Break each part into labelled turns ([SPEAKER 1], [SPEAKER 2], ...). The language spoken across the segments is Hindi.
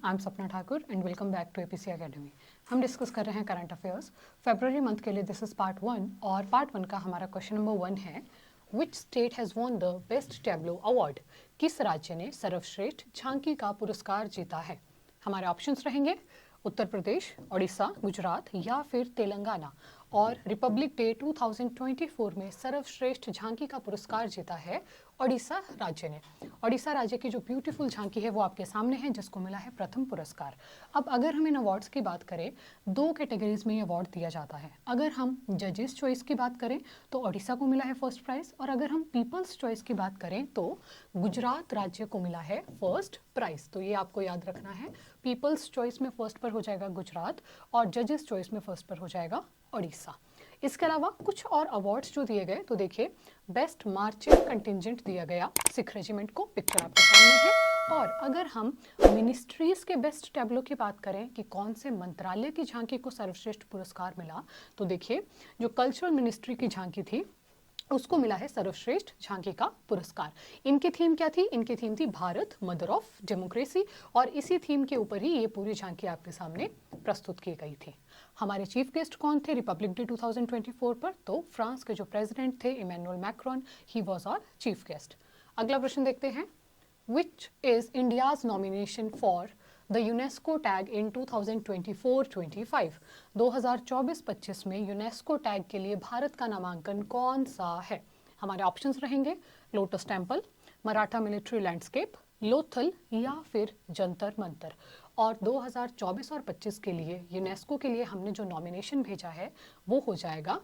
[SPEAKER 1] I am Sapna Thakur and welcome back to APC academy. हम डिस्कस कर रहे हैं करंट अफेयर्स फरवरी मंथ के लिए। दिस इज पार्ट 1 और पार्ट 1 का हमारा क्वेश्चन नंबर 1 है, which state has won the best tableau award? किस राज्य ने सर्वश्रेष्ठ झांकी का पुरस्कार जीता है? हमारे ऑप्शंस रहेंगे उत्तर प्रदेश, ओडिशा, गुजरात या फिर तेलंगाना। और रिपब्लिक डे 2024 में सर्वश्रेष्ठ झांकी का पुरस्कार जीता है ओडिशा राज्य ने। ओडिशा राज्य की जो ब्यूटीफुल झांकी है वो आपके सामने है, जिसको मिला है प्रथम पुरस्कार। अब अगर हम इन अवार्ड्स की बात करें, दो कैटेगरीज में ये अवार्ड दिया जाता है। अगर हम जजेस चॉइस की बात करें तो ओडिशा को मिला है फर्स्ट प्राइज, और अगर हम पीपल्स चॉइस की बात करें तो गुजरात राज्य को मिला है फर्स्ट प्राइज। तो ये आपको याद रखना है, पीपल्स चॉइस में फर्स्ट पर हो जाएगा गुजरात और जजेस चॉइस में फर्स्ट पर हो जाएगा ओडिशा। इसके अलावा कुछ और अवार्ड्स जो दिए गए, तो देखिए बेस्ट मार्चिंग कंटिजेंट दिया गया सिख रेजिमेंट को, पिक्चर आपके सामने है। और अगर हम मिनिस्ट्रीज के बेस्ट टैब्लो की बात करें कि कौन से मंत्रालय की झांकी को सर्वश्रेष्ठ पुरस्कार मिला, तो देखिए जो कल्चरल मिनिस्ट्री की झांकी थी उसको मिला है सर्वश्रेष्ठ झांकी का पुरस्कार। इनकी थीम क्या थी? इनकी थीम थी भारत मदर ऑफ डेमोक्रेसी, और इसी थीम के ऊपर ही ये पूरी झांकी आपके सामने प्रस्तुत की गई थी। हमारे चीफ गेस्ट कौन थे रिपब्लिक डे 2024 पर? तो फ्रांस के जो प्रेसिडेंट थे Emmanuel Macron, he was our chief guest. अगला प्रश्न देखते हैं, which is India's nomination for the UNESCO tag in 2024-25? 2024-25 में यूनेस्को टैग के लिए भारत का नामांकन कौन सा है? हमारे ऑप्शंस रहेंगे lotus temple, Maratha military landscape, Lothal या फिर जंतर मंतर। और 2024 और 25 के लिए यूनेस्को के लिए हमने जो नॉमिनेशन भेजा है वो हो जाएगा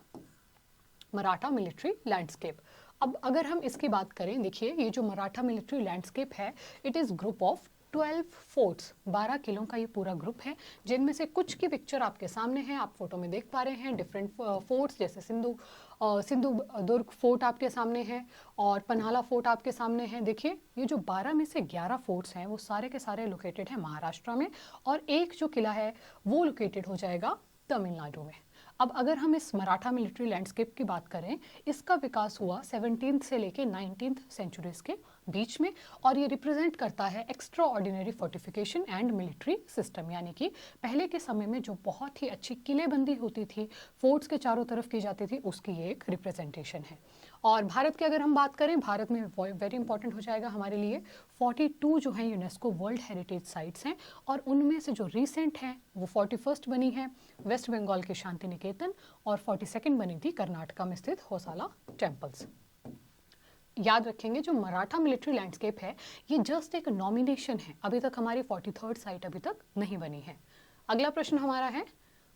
[SPEAKER 1] मराठा मिलिट्री लैंडस्केप। अब अगर हम इसकी बात करें, देखिए ये जो मराठा मिलिट्री लैंडस्केप है, it is group of 12 forts, 12 किलों का ये पूरा ग्रुप है, जिनमें से कुछ की पिक्चर आपके सामने है, आप फोटो में देख पा रहे हैं। डिफरेंट फोर्ट्स जैसे सिंधु दुर्ग फोर्ट आपके सामने है और पन्हाला फोर्ट आपके सामने है। देखिए ये जो 12 में से 11 फोर्ट्स हैं वो सारे के सारे लोकेटेड हैं महाराष्ट्र में, और एक जो किला है वो लोकेटेड हो जाएगा तमिलनाडु में। अब अगर हम इस मराठा मिलिट्री लैंडस्केप की बात करें, इसका विकास हुआ 17th से लेके 19th सेंचुरीज के बीच में, और ये रिप्रेजेंट करता है extra ordinary fortification and military system, यानी कि पहले के समय में जो बहुत ही अच्छी किलेबंदी होती थी, फोर्ट्स के चारों तरफ की जाती थी, उसकी ये एक रिप्रेजेंटेशन है। और भारत की अगर हम बात करें, भारत में वेरी इंपॉर्टेंट हो जाएगा हमारे लिए 42 जो है यूनेस्को वर्ल्ड हेरिटेज साइट्स हैं, और उनमें से जो रिसेंट हैं वो 41st बनी है वेस्ट बंगाल के शांति निकेतन, और 42nd बनी थी कर्नाटका में स्थित होसाला टेम्पल्स। याद रखेंगे जो मराठा मिलिट्री लैंडस्केप है ये जस्ट एक नॉमिनेशन है, अभी तक हमारी 43rd साइट अभी तक नहीं बनी है। अगला प्रश्न हमारा है,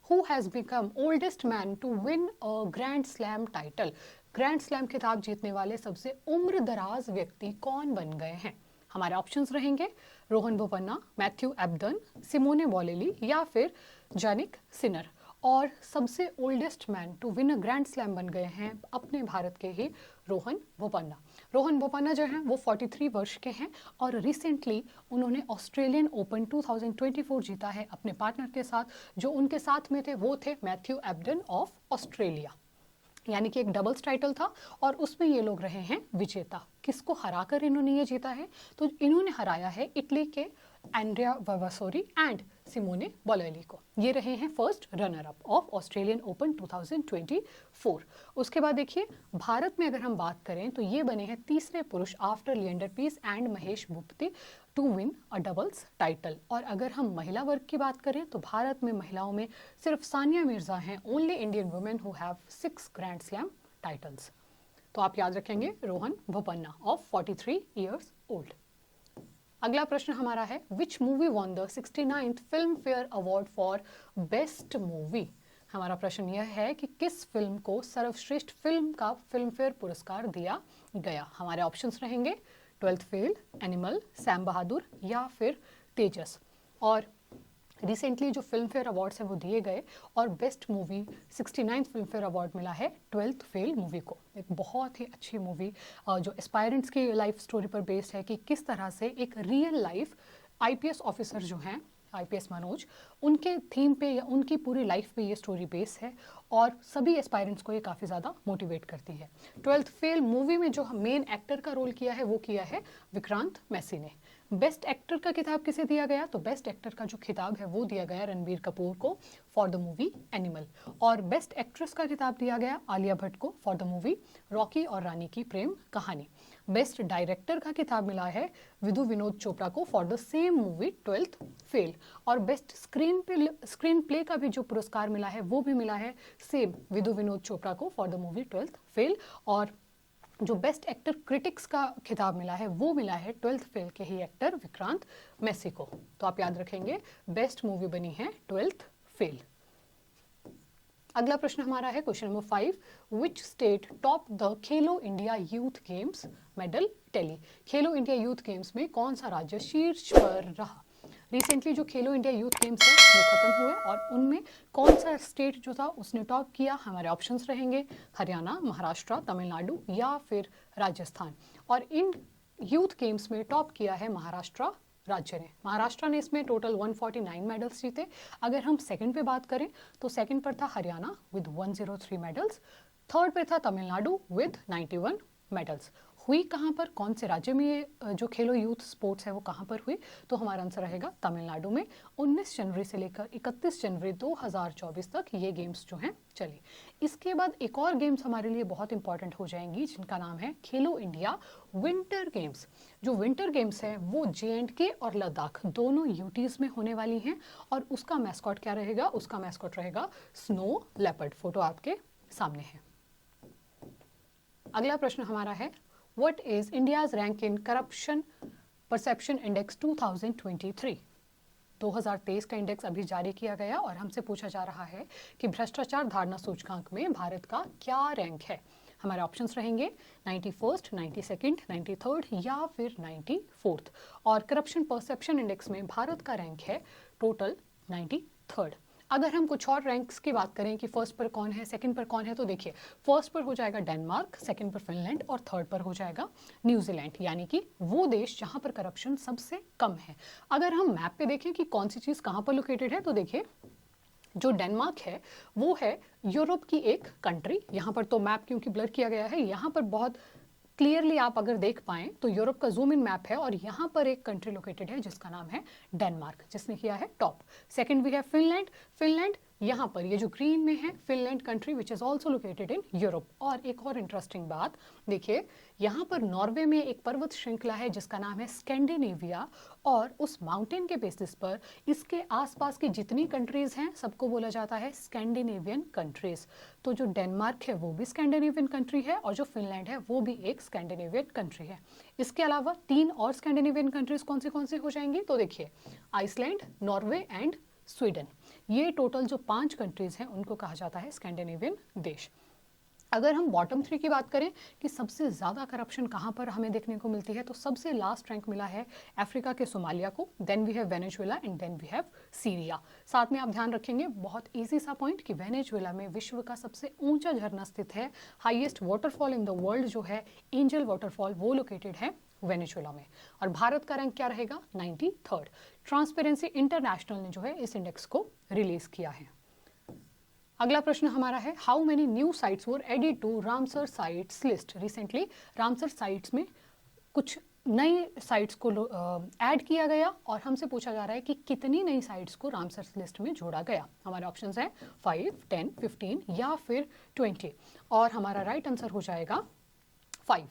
[SPEAKER 1] who has become oldest man to win a grand slam title? Grand slam खिताब जीतने वाले सबसे उम्र दराज व्यक्ति कौन बन गए हैं? हमारे ऑप्शंस रहेंगे Rohan Bopanna, Matthew Ebden, Simone Bolelli या फिर जानिक सिनर। और सबसे oldest man to win a grand slam बन गए हैं अपने भारत के ही रोहन बोपन्ना। रोहन बोपन्ना जो हैं वो 43 वर्ष के हैं, और रिसेंटली उन्होंने ऑस्ट्रेलियन ओपन 2024 जीता है अपने पार्टनर के साथ। जो उनके साथ में थे वो थे मैथ्यू एब्डन ऑफ ऑस्ट्रेलिया, यानी कि एक डबल्स टाइटल था, और उसमें ये लोग रहे हैं विजेता। किसको हराकर इन्होंने ये जीता है? तो इन्होंने हराया है इटली के एंड्रिया वावासोरी एंड सिमोने बोलेली को। ये रहे हैं first runner up of Australian open 2024। उसके बाद देखिए भारत में अगर हम बात करें तो ये बने हैं तीसरे पुरुष after Leander Paes and Mahesh Bhupathi to win a doubles title. और अगर हम महिला वर्ग की बात करें तो भारत में महिलाओं में सिर्फ सानिया मिर्जा हैं, only Indian women who have 6 grand slam titles. तो आप याद रखेंगे Rohan Bopanna of 43 years old. अगला प्रश्न हमारा है, which movie won the 69th film fair award for best movie? हमारा प्रश्न यह है कि किस फिल्म को सर्वश्रेष्ठ फिल्म का फिल्म फेयर पुरस्कार दिया गया? हमारे ऑप्शंस रहेंगे 12th फेल, एनिमल, सैम बहादुर या फिर तेजस। और रिसेंटली जो फिल्म फेयर अवार्ड्स हैं वो दिए गए, और best movie 69th film fair award मिला है 12th फेल मूवी को। एक बहुत ही अच्छी मूवी जो एस्पायरेंट्स की लाइफ स्टोरी पर बेस्ड है कि किस तरह से एक रियल लाइफ आईपीएस ऑफिसर जो हैं, आईपीएस मनोज, उनके थीम पे या उनकी पूरी लाइफ पे ये स्टोरी बेस है। और सभी एस्पायरेंट्स को ये काफ़ी ज़्यादा मोटिवेट करती है। 12th फेल मूवी में जो मेन एक्टर का रोल किया है वो किया है विक्रांत मैसी ने। बेस्ट एक्टर का खिताब किसे दिया गया? तो बेस्ट एक्टर का जो खिताब है वो दिया गया रणबीर कपूर को फॉर द मूवी एनिमल, और बेस्ट एक्ट्रेस का खिताब दिया गया आलिया भट्ट को फॉर द मूवी रॉकी और रानी की प्रेम कहानी। बेस्ट डायरेक्टर का खिताब मिला है विधु विनोद चोपड़ा को for the same movie 12th fail, और बेस्ट स्क्रीन प्ले का भी जो पुरस्कार मिला है वो भी मिला है सेम विधु विनोद चोपड़ा को for the movie 12th fail, और जो बेस्ट एक्टर क्रिटिक्स का खिताब मिला है वो मिला है 12th फेल के ही एक्टर विक्रांत मैसी को। तो आप याद रखेंगे बेस्ट मूवी बनी है 12th फेल। अगला प्रश्न हमारा है question number 5, which state top the Khelo India youth games medal tally? Khelo India youth games में कौन सा राज्य शीर्ष पर रहा? रिसेंटली जो खेलो इंडिया यूथ गेम्स है वो खत्म हुए और उनमें कौन सा स्टेट जो था उसने टॉप किया? हमारे ऑप्शंस रहेंगे हरियाणा, महाराष्ट्र, तमिलनाडु या फिर राजस्थान। और इन यूथ गेम्स में टॉप किया है महाराष्ट्र राज्य ने। महाराष्ट्र ने इसमें टोटल 149 मेडल्स जीते। अगर हम सेकंड पे बात करें तो सेकंड पर था हरियाणा विद 103 मेडल्स, थर्ड पे था तमिलनाडु विद 91 मेडल्स। हुई कहाँ पर, कौन से राज्य में ये जो खेलो यूथ स्पोर्ट्स है वो कहाँ पर हुई? तो हमारा आंसर रहेगा तमिलनाडु में। 19 जनवरी से लेकर 31 जनवरी 2024 तक ये गेम्स जो हैं चली। इसके बाद एक और गेम्स हमारे लिए बहुत इंपॉर्टेंट हो जाएंगी जिनका नाम है खेलो इंडिया विंटर गेम्स। जो विंटर गेम्स है वो J&K और लद्दाख दोनों यूटीज में होने वाली हैं, और उसका मैस्कॉट क्या रहेगा? उसका मैस्कॉट रहेगा स्नो लेपर्ड। फोटो आपके सामने है। अगला प्रश्न हमारा है, What is India's rank in Corruption Perception Index 2023? 2023 का इंडेक्स अभी जारी किया गया और हमसे पूछा जा रहा है कि भ्रष्टाचार धारणा सूचकांक में भारत का क्या रैंक है? हमारे ऑप्शंस रहेंगे 91st, 92nd, 93rd या फिर 94th। और करप्शन परसेप्शन इंडेक्स में भारत का रैंक है टोटल 93rd। अगर हम कुछ और रैंक्स की बात करें कि फर्स्ट पर कौन है, सेकंड पर कौन है, तो देखिए फर्स्ट पर हो जाएगा डेनमार्क, सेकंड पर फिनलैंड और थर्ड पर हो जाएगा न्यूजीलैंड, यानी कि वो देश जहां पर करप्शन सबसे कम है। अगर हम मैप पे देखें कि कौन सी चीज़ कहाँ पर लोकेटेड है, तो देखिए जो डेनमार्क है वो है यूरोप की एक कंट्री। यहाँ पर तो मैप क्योंकि ब्लर किया गया है, यहाँ पर बहुत क्लियरली आप अगर देख पाएं तो यूरोप का जूम इन मैप है और यहाँ पर एक कंट्री लोकेटेड है जिसका नाम है डेनमार्क, जिसने किया है टॉप। सेकंड वी है फिनलैंड। फिनलैंड यहाँ पर ये जो ग्रीन में है Finland country which is also located in Europe. और एक और इंटरेस्टिंग बात देखिए, यहाँ पर नॉर्वे में एक पर्वत श्रृंखला है जिसका नाम है स्कैंडिनेविया, और उस माउंटेन के बेसिस पर इसके आसपास की जितनी कंट्रीज हैं सबको बोला जाता है स्कैंडिनेवियन कंट्रीज। तो जो डेनमार्क है वो भी स्कैंडिनेवियन कंट्री है और जो फिनलैंड है वो भी एक स्कैंडिनेवियन कंट्री है। इसके अलावा 3 और स्कैंडिनेवियन कंट्रीज कौन सी हो जाएंगी, तो देखिए आइसलैंड, नॉर्वे एंड स्वीडन। ये टोटल जो 5 कंट्रीज हैं उनको कहा जाता है स्कैंडिनेवियन देश। अगर हम बॉटम 3 की बात करें कि सबसे ज़्यादा करप्शन कहाँ पर हमें देखने को मिलती है, तो सबसे लास्ट रैंक मिला है अफ्रीका के सोमालिया को, then we have Venezuela and then we have Syria. साथ में आप ध्यान रखेंगे बहुत इजी सा पॉइंट कि वेनेजुएला में विश्व का सबसे ऊंचा झरना स्थित है। Highest waterfall in the world जो है एंजल वाटरफॉल वो लोकेटेड है वेनेजुएला में। और भारत का रैंक क्या रहेगा, 93rd। ट्रांसपेरेंसी इंटरनेशनल ने जो है इस इंडेक्स को रिलीज किया है। अगला प्रश्न हमारा है, how many new sites were added to Ramsar sites list? Recently Ramsar sites में कुछ नई साइट्स को ऐड किया गया और हमसे पूछा जा रहा है कि कितनी नई साइट्स को रामसर लिस्ट में जोड़ा गया। हमारे ऑप्शंस हैं 5, 10, 15 या फिर 20, और हमारा राइट आंसर हो जाएगा 5।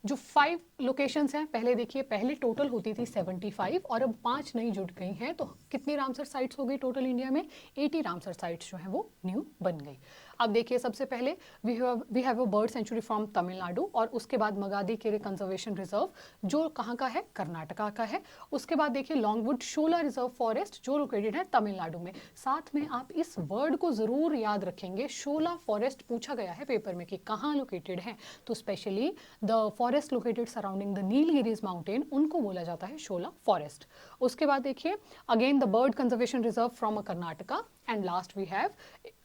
[SPEAKER 1] जो 5 लोकेशंस हैं, पहले देखिए पहले टोटल होती थी 75 और अब 5 नई जुड़ गई हैं, तो कितनी रामसर साइट्स हो गई टोटल इंडिया में? 80 रामसर साइट्स जो हैं वो न्यू बन गई। अब देखिए सबसे पहले we have a bird sanctuary from Tamil Nadu, और उसके बाद मगादी केरे कंजर्वेशन रिजर्व जो कहाँ का है, कर्नाटका का है। उसके बाद देखिए लॉन्गवुड शोला रिजर्व फॉरेस्ट जो लोकेटेड है तमिलनाडु में। साथ में आप इस वर्ड को जरूर याद रखेंगे, शोला फॉरेस्ट पूछा गया है पेपर में कि कहाँ लोकेटेड है, तो specially the forest located surrounding the Nilgiris mountain उनको बोला जाता है शोला फॉरेस्ट। उसके बाद देखिए again the bird conservation reserve from Karnataka, and last we have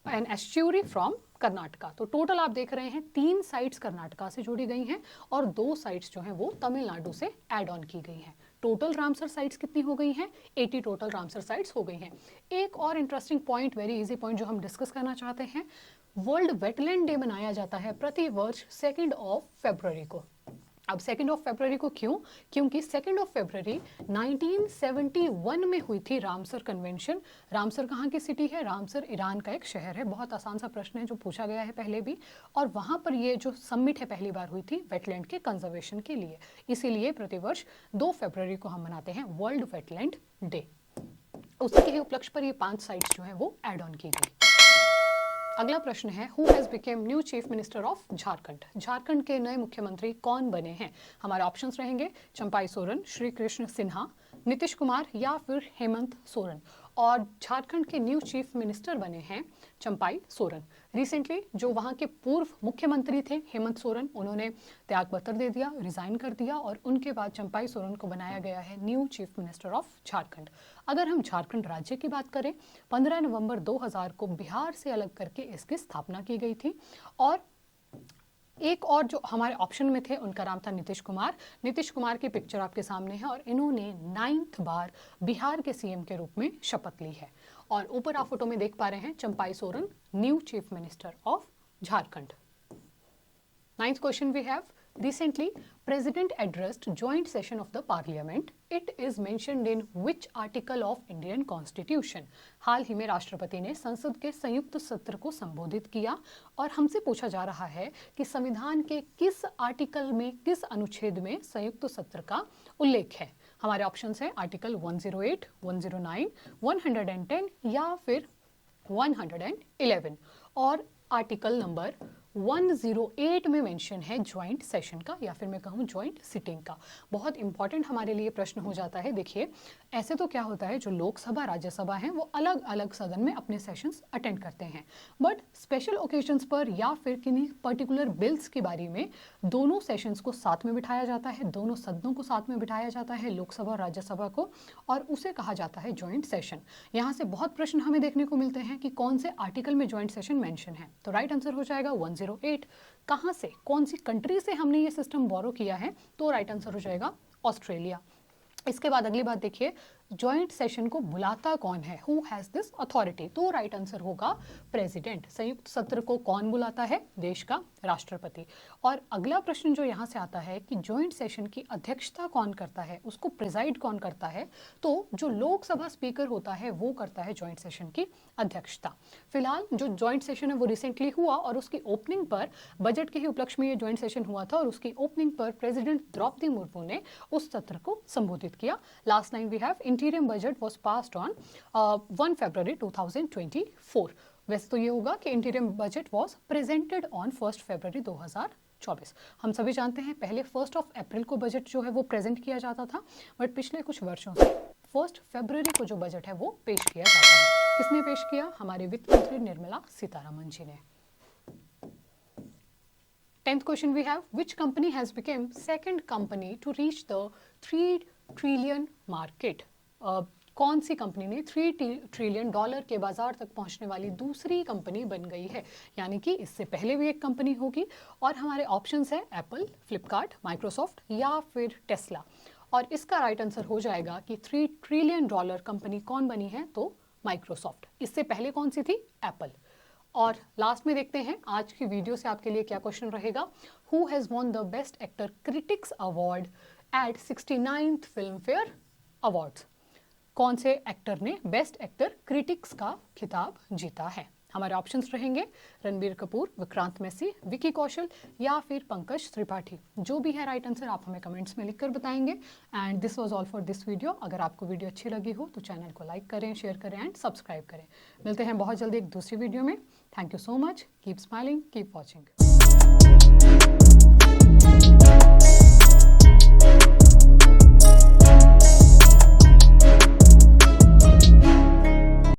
[SPEAKER 1] an estuary from Karnataka. तो टोटल आप देख रहे हैं 3 साइट्स कर्नाटका से जोड़ी गई हैं और 2 साइट्स जो हैं वो तमिलनाडु से ऐड ऑन की गई हैं। टोटल रामसर साइट्स कितनी हो गई हैं? 80 टोटल रामसर साइट्स हो गई हैं। एक और interesting point, very easy point जो हम डिस्कस करना चाहते हैं, वर्ल्ड वेटलैंड डे मनाया जाता है प्रति वर्ष 2 फरवरी को। अब 2 फरवरी को क्यों? क्योंकि 2 फरवरी 1971 में हुई थी रामसर कन्वेंशन। रामसर कहाँ की सिटी है? रामसर ईरान का एक शहर है। बहुत आसान सा प्रश्न है जो पूछा गया है पहले भी, और वहाँ पर ये जो समिट है पहली बार हुई थी वेटलैंड के कंजर्वेशन के लिए। इसीलिए प्रतिवर्ष 2 फरवरी को हम मनाते हैं वर्ल्ड वेटलैंड डे। उसके उपलक्ष्य पर ये 5 साइट्स जो है वो एड ऑन की गई। अगला प्रश्न है, who has became new chief minister of Jharkhand? Jharkhand के नए मुख्यमंत्री कौन बने हैं? हमारे ऑप्शंस रहेंगे चंपाई सोरेन, श्री कृष्ण सिन्हा, नीतीश कुमार या फिर हेमंत सोरेन। और झारखंड के न्यू चीफ मिनिस्टर बने हैं चंपाई सोरेन। रिसेंटली जो वहाँ के पूर्व मुख्यमंत्री थे हेमंत सोरेन, उन्होंने त्यागपत्र दे दिया, रिजाइन कर दिया, और उनके बाद चंपाई सोरेन को बनाया गया है new chief minister of Jharkhand. अगर हम झारखंड राज्य की बात करें, 15 नवंबर 2000 को बिहार से अलग करके इसकी स्थापना की गई थी। और एक और जो हमारे ऑप्शन में थे उनका नाम था नीतीश कुमार। नीतीश कुमार की पिक्चर आपके सामने है और इन्होंने 9th बार बिहार के सीएम के रूप में शपथ ली है। और ऊपर आप फोटो में देख पा रहे हैं Champai Soren, new chief minister of Jharkhand. 9th question we have, recently president addressed joint session of the parliament. It is mentioned in which article of Indian constitution? हाल ही में राष्ट्रपति ने संसद के संयुक्त सत्र को संबोधित किया और हमसे पूछा जा रहा है कि संविधान के किस आर्टिकल में, किस अनुच्छेद में संयुक्त सत्र का उल्लेख है। हमारे ऑप्शंस हैं आर्टिकल 108, 109, 110 या फिर 111। और आर्टिकल नंबर 108 में मेंशन है ज्वाइंट सेशन का, या फिर मैं कहूँ ज्वाइंट सिटिंग का। बहुत इंपॉर्टेंट हमारे लिए प्रश्न हो जाता है। देखिए, ऐसे तो क्या होता है, जो लोकसभा राज्यसभा हैं वो अलग अलग सदन में अपने सेशंस अटेंड करते हैं, बट स्पेशल ओकेजन्स पर या फिर किन्हीं पर्टिकुलर बिल्स के बारे में दोनों सेशंस को साथ में बिठाया जाता है, दोनों सदनों को साथ में बिठाया जाता है, लोकसभा और राज्यसभा को, और उसे कहा जाता है ज्वाइंट सेशन। यहाँ से बहुत प्रश्न हमें देखने को मिलते हैं कि कौन से आर्टिकल में ज्वाइंट सेशन मेंशन है। तो राइट आंसर हो जाएगा 108। कहाँ से, कौन सी कंट्री से हमने ये सिस्टम बोरो किया है? तो राइट आंसर हो जाएगा ऑस्ट्रेलिया। इसके बाद अगली बात देखिए, ज्वाइंट सेशन को बुलाता कौन है? Who has this authority? तो राइट आंसर होगा प्रेसिडेंट। संयुक्त सत्र को कौन बुलाता है? देश का राष्ट्रपति। और अगला प्रश्न जो यहाँ से आता है कि ज्वाइंट सेशन की अध्यक्षता कौन करता है, उसको प्रिजाइड कौन करता है? तो जो लोकसभा स्पीकर होता है वो करता है ज्वाइंट सेशन की अध्यक्षता। फिलहाल जो ज्वाइंट सेशन है वो रिसेंटली हुआ और उसकी ओपनिंग पर, बजट के ही उपलक्ष्य में ये ज्वाइंट सेशन हुआ था और उसकी ओपनिंग पर प्रेसिडेंट द्रौपदी मुर्मू ने उस सत्र को संबोधित किया। Last line we have, interim budget was passed on 1 February 2024। वैसे तो ये होगा कि interim budget was presented on 1 February 2024। हम सभी जानते हैं पहले 1 अप्रैल को बजट जो है वो प्रेजेंट किया जाता था, बट पिछले कुछ वर्षों से 1 फरवरी को जो बजट है वो पेश किया जाता है। किसने पेश किया? हमारे वित्त मंत्री निर्मला सीतारमण जी ने। 10th question we have, which company has become second company to reach the 3 trillion market? कौन सी कंपनी ने 3 ट्रिलियन डॉलर के बाजार तक पहुंचने वाली दूसरी कंपनी बन गई है? यानी कि इससे पहले भी एक कंपनी होगी। और हमारे ऑप्शंस है एप्पल, फ्लिपकार्ट, माइक्रोसॉफ्ट या फिर टेस्ला। और इसका राइट आंसर हो जाएगा कि 3 ट्रिलियन डॉलर कंपनी कौन बनी है? तो माइक्रोसॉफ्ट। इससे पहले कौन सी थी? एप्पल। और लास्ट में देखते हैं आज की वीडियो से आपके लिए क्या क्वेश्चन रहेगा। Who has won the best actor critics award eight 69th film fair awards? कौन से एक्टर ने बेस्ट एक्टर क्रिटिक्स का खिताब जीता है? हमारे ऑप्शंस रहेंगे रणबीर कपूर, विक्रांत मैसी, विकी कौशल या फिर पंकज त्रिपाठी। जो भी है राइट आंसर आप हमें कमेंट्स में लिखकर बताएंगे। And this was all for this video. अगर आपको वीडियो अच्छी लगी हो तो चैनल को लाइक करें, शेयर करें एंड सब्सक्राइब करें। मिलते हैं बहुत जल्दी एक दूसरी वीडियो में। Thank you so much. Keep smiling, keep watching.